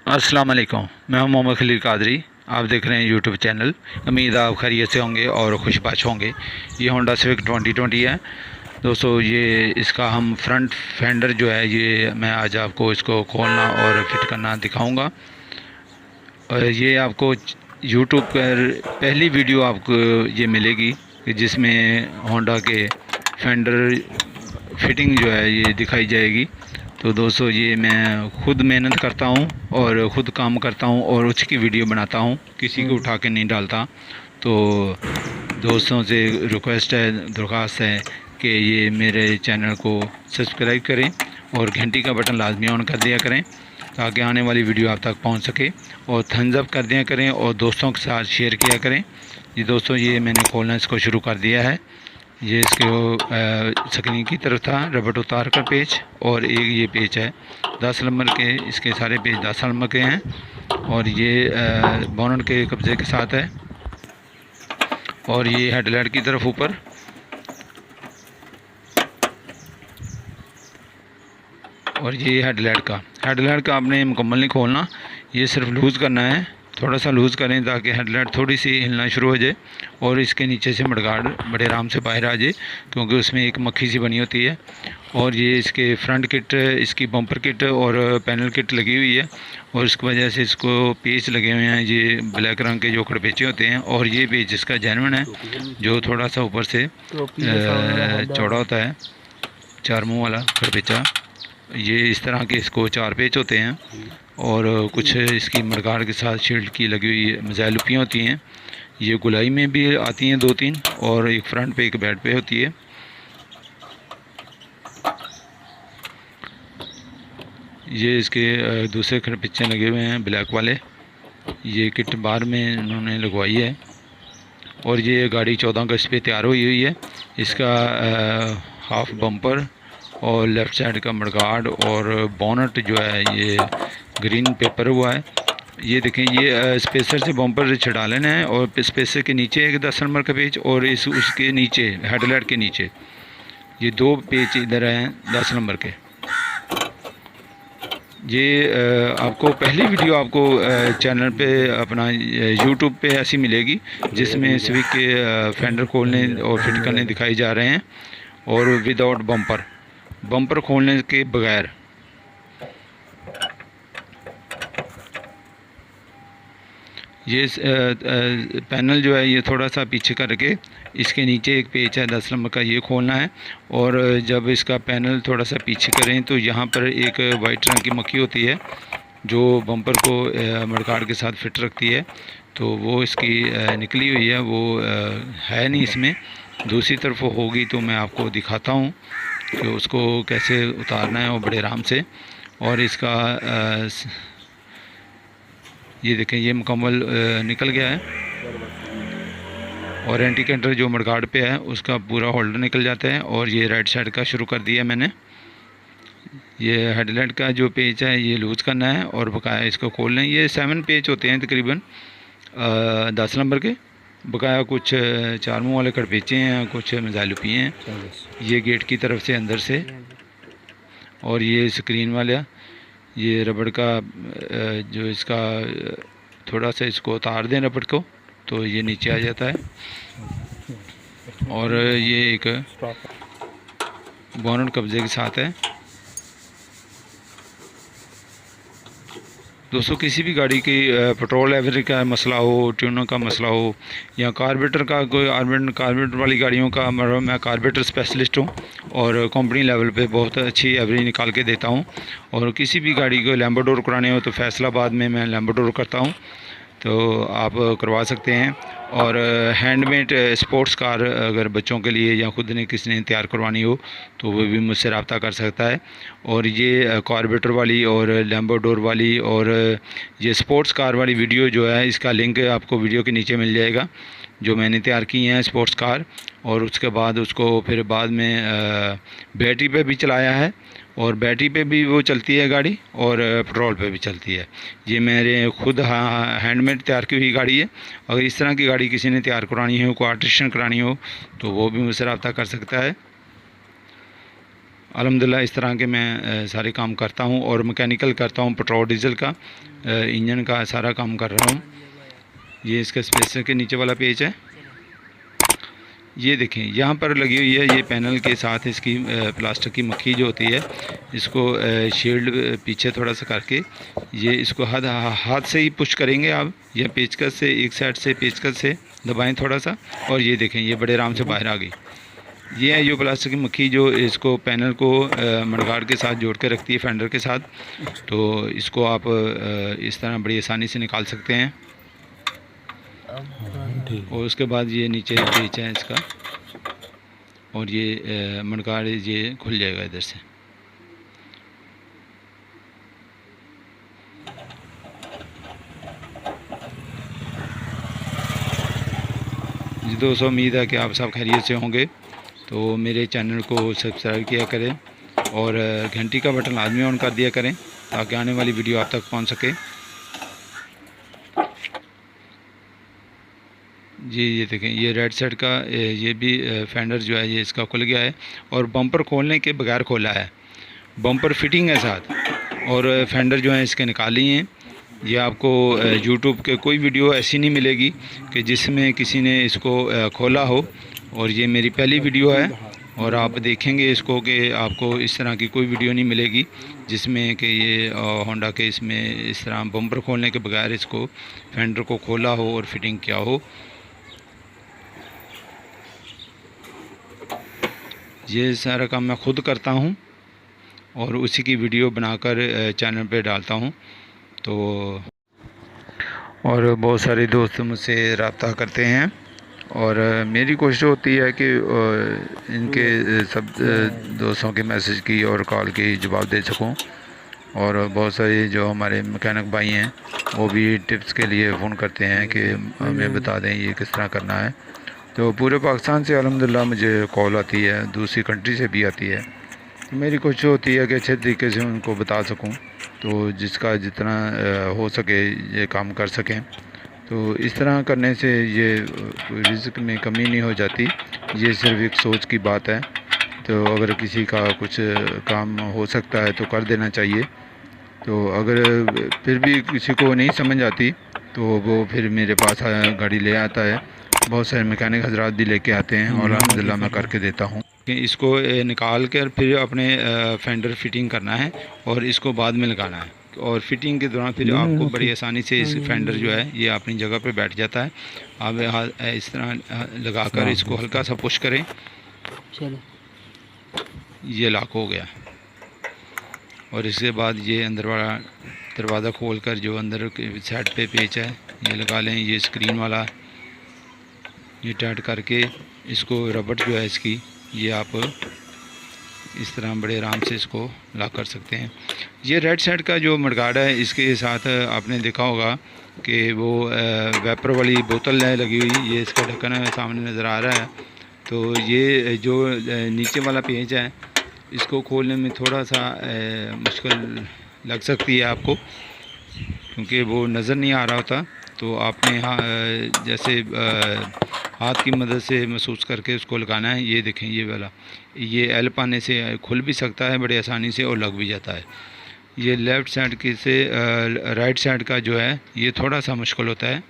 अस्सलाम वालेकुम। मैं हूं मोहम्मद खलील कादरी। आप देख रहे हैं यूट्यूब चैनल। उम्मीद आप खैरियत से होंगे और खुशबाश होंगे। ये होंडा सिविक 2020 है दोस्तों। ये इसका हम फ्रंट फेंडर जो है, ये मैं आज आपको इसको खोलना और फिट करना दिखाऊंगा। और ये आपको यूट्यूब पर पहली वीडियो आपको ये मिलेगी कि जिसमें होंडा के फेंडर फिटिंग जो है ये दिखाई जाएगी। तो दोस्तों, ये मैं खुद मेहनत करता हूँ और ख़ुद काम करता हूँ और उसकी वीडियो बनाता हूँ, किसी को उठा के नहीं डालता। तो दोस्तों से रिक्वेस्ट है, दरख्वास्त है कि ये मेरे चैनल को सब्सक्राइब करें और घंटी का बटन लाजमी ऑन कर दिया करें ताकि आने वाली वीडियो आप तक पहुंच सके, और थम्स अप कर दिया करें और दोस्तों के साथ शेयर किया करें। ये दोस्तों, ये मैंने खोलना इसको शुरू कर दिया है। ये इसके स्क्रीन की तरफ था रबड़ उतार कर पेज, और एक ये पेज है 10 नंबर के। इसके सारे पेज 10 नंबर के हैं और ये बोनट के कब्जे के साथ है। और ये हेडलाइट की तरफ ऊपर, और ये हेडलाइट का आपने मुकम्मल नहीं खोलना, ये सिर्फ लूज़ करना है। थोड़ा सा लूज़ करें ताकि हेडलाइट थोड़ी सी हिलना शुरू हो जाए और इसके नीचे से मडगार्ड बड़े आराम से बाहर आ जाए, क्योंकि उसमें एक मक्खी सी बनी होती है। और ये इसके फ्रंट किट, इसकी बम्पर किट और पैनल किट लगी हुई है, और इसकी वजह से इसको पेच लगे हुए हैं, ये ब्लैक रंग के जो खड़पेचे होते हैं। और ये पेच इसका जेन्युइन है, जो थोड़ा सा ऊपर से चौड़ा होता है, चार मुँह वाला खड़पेचा। ये इस तरह के इसको 4 पेच होते हैं, और कुछ इसकी मडगार्ड के साथ शील्ड की लगी हुई मज़ालुपियाँ होती हैं। ये गुलाई में भी आती हैं 2-3, और एक फ्रंट पे एक बैड पे होती है। ये इसके दूसरे खड़पिच्चे लगे हुए हैं ब्लैक वाले। ये किट बार में इन्होंने लगवाई है, और ये गाड़ी 14 अगस्त पे तैयार हुई है। इसका हाफ बम्पर और लेफ़्ट साइड का मडगार्ड और बोनट जो है ये ग्रीन पेपर हुआ है। ये देखें, ये स्पेसर से बम्पर छड़ा लेना है, और स्पेसर के नीचे एक 10 नंबर का पेज, और इस उसके नीचे हेडलाइट के नीचे ये 2 पेज इधर हैं 10 नंबर के। ये आपको पहली वीडियो आपको चैनल पे अपना यूट्यूब पे ऐसी मिलेगी जिसमें सिविक के फेंडर खोलने और फिट करने दिखाई जा रहे हैं, और विदाउट बम्पर खोलने के बगैर। ये पैनल जो है ये थोड़ा सा पीछे करके इसके नीचे एक पेच है 10 नंबर का, ये खोलना है। और जब इसका पैनल थोड़ा सा पीछे करें तो यहाँ पर एक वाइट रंग की मक्खी होती है जो बम्पर को मडगार्ड के साथ फिट रखती है। तो वो इसकी निकली हुई है, वो है नहीं इसमें। दूसरी तरफ होगी तो मैं आपको दिखाता हूँ कि उसको कैसे उतारना है, वो बड़े आराम से। और इसका ये देखें, ये मुकम्मल निकल गया है, और एंटीकेंटर जो मडगार्ड पे है उसका पूरा होल्डर निकल जाता है। और ये राइट साइड का शुरू कर दिया मैंने। ये हेडलाइट का जो पेच है ये लूज़ करना है और बकाया इसको खोल लें। ये 7 पेच होते हैं तकरीबन 10 नंबर के। बकाया कुछ 4 मुँह वाले खड़पेचे हैं, कुछ मज़ालुपी हैं, ये गेट की तरफ से अंदर से। और ये स्क्रीन वाला, ये रबड़ का जो इसका थोड़ा सा इसको उतार दें रबड़ को तो ये नीचे आ जाता है। और ये एक बोनट कब्जे के साथ है। दोस्तों, किसी भी गाड़ी की पेट्रोल एवरेज का मसला हो, ट्यूनर का मसला हो, या कार्बोरेटर का कोई कार्बोरेटर वाली गाड़ियों का, मैं कार्बोरेटर स्पेशलिस्ट हूँ और कंपनी लेवल पे बहुत अच्छी एवरेज निकाल के देता हूँ। और किसी भी गाड़ी को लैम्बोडोर कराने हो तो फैसलाबाद में मैं लैम्बोडोर करता हूँ, तो आप करवा सकते हैं। और हैंडमेड स्पोर्ट्स कार अगर बच्चों के लिए या ख़ुद ने किसी ने तैयार करवानी हो तो वो भी मुझसे रब्ता कर सकता है। और ये कार्बोरेटर वाली और लैम्बोडोर वाली और ये स्पोर्ट्स कार वाली वीडियो जो है, इसका लिंक आपको वीडियो के नीचे मिल जाएगा, जो मैंने तैयार की हैं स्पोर्ट्स कार। और उसके बाद उसको फिर बाद में बैटरी पे भी चलाया है, और बैटरी पे भी वो चलती है गाड़ी, और पेट्रोल पे भी चलती है। ये मेरे खुद हैंडमेड तैयार की हुई गाड़ी है। अगर इस तरह की गाड़ी किसी ने तैयार करानी हो, कोई आल्ट्रेशन करानी हो तो वो भी मुझसे रब्ता कर सकता है। अल्हम्दुलिल्लाह इस तरह के मैं सारे काम करता हूँ और मैकेनिकल करता हूँ, पेट्रोल डीज़ल का, इंजन का सारा काम कर रहा हूँ। ये इसका स्पेसर के नीचे वाला पेज है। ये देखें यहाँ पर लगी हुई है, ये पैनल के साथ इसकी प्लास्टिक की मक्खी जो होती है, इसको शील्ड पीछे थोड़ा सा करके ये इसको हाथ से ही पुश करेंगे आप, या पेचकस से, एक साइड से पेचकस से दबाएं थोड़ा सा, और ये देखें ये बड़े आराम से बाहर आ गई। ये है जो प्लास्टिक की मक्खी जो इसको पैनल को मडगार्ड के साथ जोड़ के रखती है, फेंडर के साथ। तो इसको आप इस तरह बड़ी आसानी से निकाल सकते हैं। और उसके बाद ये नीचे पेच है इसका, और ये मडगार्ड ये खुल जाएगा इधर से। जी दोस्तों, उम्मीद है कि आप सब खैरियत से होंगे। तो मेरे चैनल को सब्सक्राइब किया करें और घंटी का बटन लाजमी ऑन कर दिया करें ताकि आने वाली वीडियो आप तक पहुंच सके। जी ये देखें, ये राइट साइड का ये भी फेंडर जो है ये इसका खुल गया है, और बम्पर खोलने के बगैर खोला है। बम्पर फिटिंग है साथ, और फेंडर जो है इसके निकाली हैं। ये आपको यूट्यूब के कोई वीडियो ऐसी नहीं मिलेगी कि जिसमें किसी ने इसको खोला हो, और ये मेरी पहली वीडियो है। और आप देखेंगे इसको कि आपको इस तरह की कोई वीडियो नहीं मिलेगी जिसमें कि ये होंडा के इसमें इस तरह बम्पर खोलने के बगैर इसको फेंडर को खोला हो और फिटिंग किया हो। ये सारा काम मैं ख़ुद करता हूँ और उसी की वीडियो बनाकर चैनल पे डालता हूँ। तो और बहुत सारे दोस्त मुझसे रब्ता करते हैं, और मेरी कोशिश होती है कि इनके सब दोस्तों के मैसेज की और कॉल की जवाब दे सकूं। और बहुत सारे जो हमारे मैकेनिक भाई हैं वो भी टिप्स के लिए फ़ोन करते हैं कि हमें बता दें ये किस तरह करना है। तो पूरे पाकिस्तान से अल्हम्दुलिल्लाह मुझे कॉल आती है, दूसरी कंट्री से भी आती है। तो मेरी कोशिश होती है कि अच्छे तरीके से उनको बता सकूं, तो जिसका जितना हो सके ये काम कर सकें। तो इस तरह करने से ये रिज़्क़ में कमी नहीं हो जाती, ये सिर्फ़ एक सोच की बात है। तो अगर किसी का कुछ काम हो सकता है तो कर देना चाहिए। तो अगर फिर भी किसी को नहीं समझ आती तो वो फिर मेरे पास गाड़ी ले आता है। बहुत सारे मैकेनिक हजरात भी लेके आते हैं और अल्हम्दुलिल्लाह मैं करके देता हूँ। इसको निकाल कर फिर अपने फेंडर फिटिंग करना है और इसको बाद में लगाना है, और फिटिंग के दौरान फिर आपको बड़ी आसानी से इस फेंडर जो है ये अपनी जगह पे बैठ जाता है। आप इस तरह लगाकर इसको हल्का सा पुश करें, ये लॉक हो गया। और इसके बाद ये अंदर वाला दरवाज़ा खोल कर जो अंदर के साइड पे पेच है ये लगा लें। ये स्क्रीन वाला ये टाइट करके इसको रबड़ जो है इसकी ये आप इस तरह बड़े आराम से इसको लॉक कर सकते हैं। ये राइट साइड का जो मडगार्ड है इसके साथ आपने देखा होगा कि वो वेपर वाली बोतल है लगी हुई, ये इसका ढक्कन है सामने नज़र आ रहा है। तो ये जो नीचे वाला पेज है इसको खोलने में थोड़ा सा मुश्किल लग सकती है आपको, क्योंकि वो नज़र नहीं आ रहा होता। तो आपने जैसे हाथ की मदद से महसूस करके उसको लगाना है। ये देखें ये वाला, ये एल पाने से खुल भी सकता है बड़ी आसानी से और लग भी जाता है। ये लेफ़्ट साइड की से राइट साइड का जो है ये थोड़ा सा मुश्किल होता है।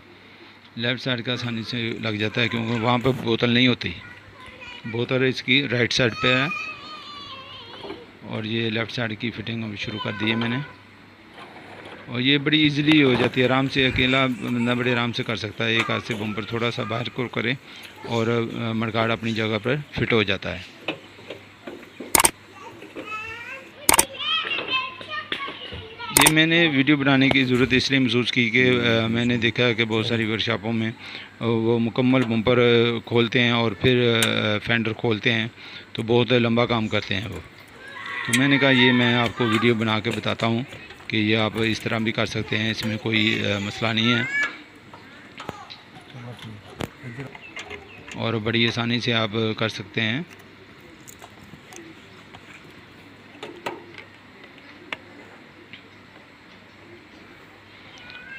लेफ़्ट साइड का आसानी से लग जाता है क्योंकि वहाँ पे बोतल नहीं होती, बोतल इसकी राइट साइड पे है। और ये लेफ़्ट साइड की फ़िटिंग अभी शुरू कर दी है मैंने, और ये बड़ी इजीली हो जाती है, आराम से अकेला बंदा बड़े आराम से कर सकता है। एक हाथ से बम्पर थोड़ा सा बाहर को करे और मडगार्ड अपनी जगह पर फिट हो जाता है। ये मैंने वीडियो बनाने की ज़रूरत इसलिए महसूस की कि मैंने देखा कि बहुत सारी वर्कशॉपों में वो मुकम्मल बम्पर खोलते हैं और फिर फेंडर खोलते हैं, तो बहुत लंबा काम करते हैं वो। तो मैंने कहा ये मैं आपको वीडियो बना के बताता हूँ कि ये आप इस तरह भी कर सकते हैं, इसमें कोई मसला नहीं है और बड़ी आसानी से आप कर सकते हैं।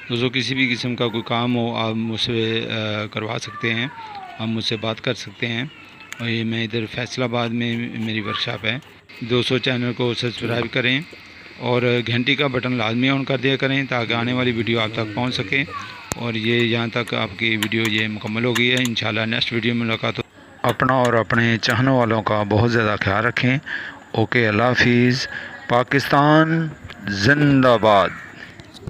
दोस्तों किसी भी किस्म का कोई काम हो आप मुझसे करवा सकते हैं, आप मुझसे बात कर सकते हैं। और ये मैं इधर फैसलाबाद में मेरी वर्कशॉप है। दोस्तों चैनल को सब्सक्राइब करें और घंटी का बटन लाजमी ऑन कर दिया करें ताकि आने वाली वीडियो आप तक पहुंच सके। और ये यहाँ तक आपकी वीडियो ये मुकम्मल हो गई है। इंशाल्लाह नेक्स्ट वीडियो में मुलाकात हो। अपना और अपने चाहने वालों का बहुत ज़्यादा ख्याल रखें। ओके, अल्लाह हाफिज़। पाकिस्तान जिंदाबाद।